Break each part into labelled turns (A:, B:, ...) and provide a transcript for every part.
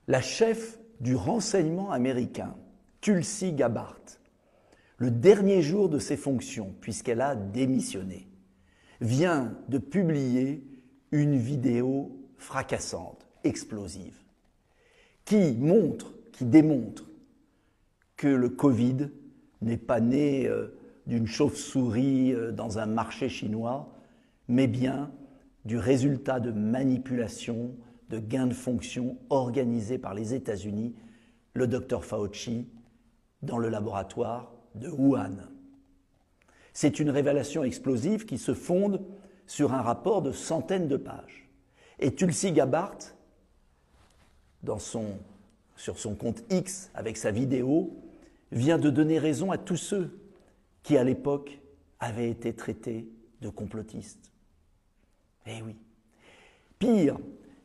A: La chef du renseignement américain, Tulsi Gabbard, le dernier jour de ses fonctions, puisqu'elle a démissionné, vient de publier une vidéo fracassante, explosive, qui démontre que le Covid n'est pas né d'une chauve-souris dans un marché chinois, mais bien du résultat de manipulation, de gains de fonction organisés par les États-Unis, le Dr Fauci, dans le laboratoire de Wuhan. C'est une révélation explosive qui se fonde sur un rapport de centaines de pages. Et Tulsi Gabbard, sur son compte X, avec sa vidéo, vient de donner raison à tous ceux qui, à l'époque, avaient été traités de complotistes. Eh oui. Pire,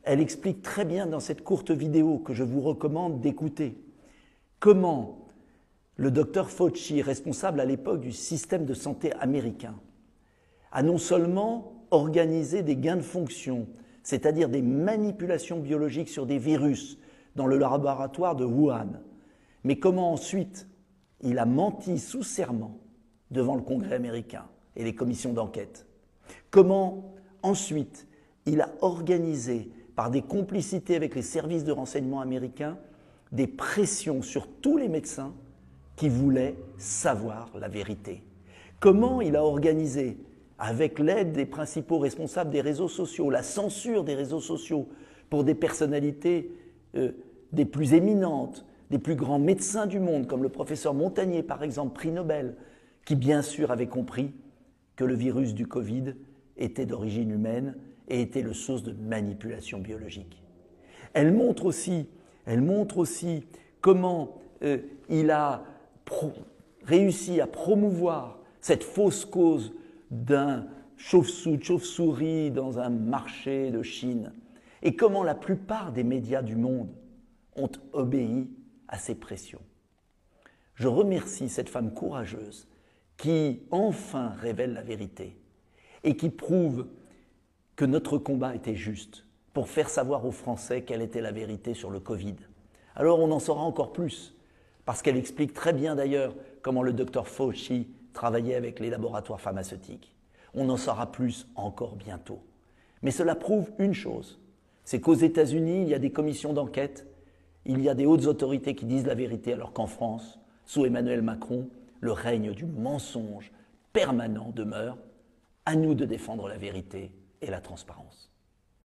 A: elle explique très bien dans cette courte vidéo que je vous recommande d'écouter comment le docteur Fauci, responsable à l'époque du système de santé américain, a non seulement organisé des gains de fonction, c'est-à-dire des manipulations biologiques sur des virus dans le laboratoire de Wuhan, mais comment ensuite il a menti sous serment devant le Congrès américain et les commissions d'enquête. Comment ensuite il a organisé par des complicités avec les services de renseignement américains des pressions sur tous les médecins qui voulaient savoir la vérité. Comment il a organisé, avec l'aide des principaux responsables des réseaux sociaux, la censure des réseaux sociaux pour des personnalités des plus éminentes, des plus grands médecins du monde, comme le professeur Montagnier, par exemple, prix Nobel, qui bien sûr avait compris que le virus du Covid était d'origine humaine et était le source de manipulation biologique. Elle montre aussi comment il a réussi à promouvoir cette fausse cause d'un chauve-souris dans un marché de Chine et comment la plupart des médias du monde ont obéi à ces pressions. Je remercie cette femme courageuse qui enfin révèle la vérité et qui prouve que notre combat était juste pour faire savoir aux Français quelle était la vérité sur le Covid. Alors on en saura encore plus, parce qu'elle explique très bien d'ailleurs comment le docteur Fauci travaillait avec les laboratoires pharmaceutiques. On en saura plus encore bientôt. Mais cela prouve une chose, c'est qu'aux États-Unis, il y a des commissions d'enquête, il y a des hautes autorités qui disent la vérité, alors qu'en France, sous Emmanuel Macron, le règne du mensonge permanent demeure. À nous de défendre la vérité et la transparence.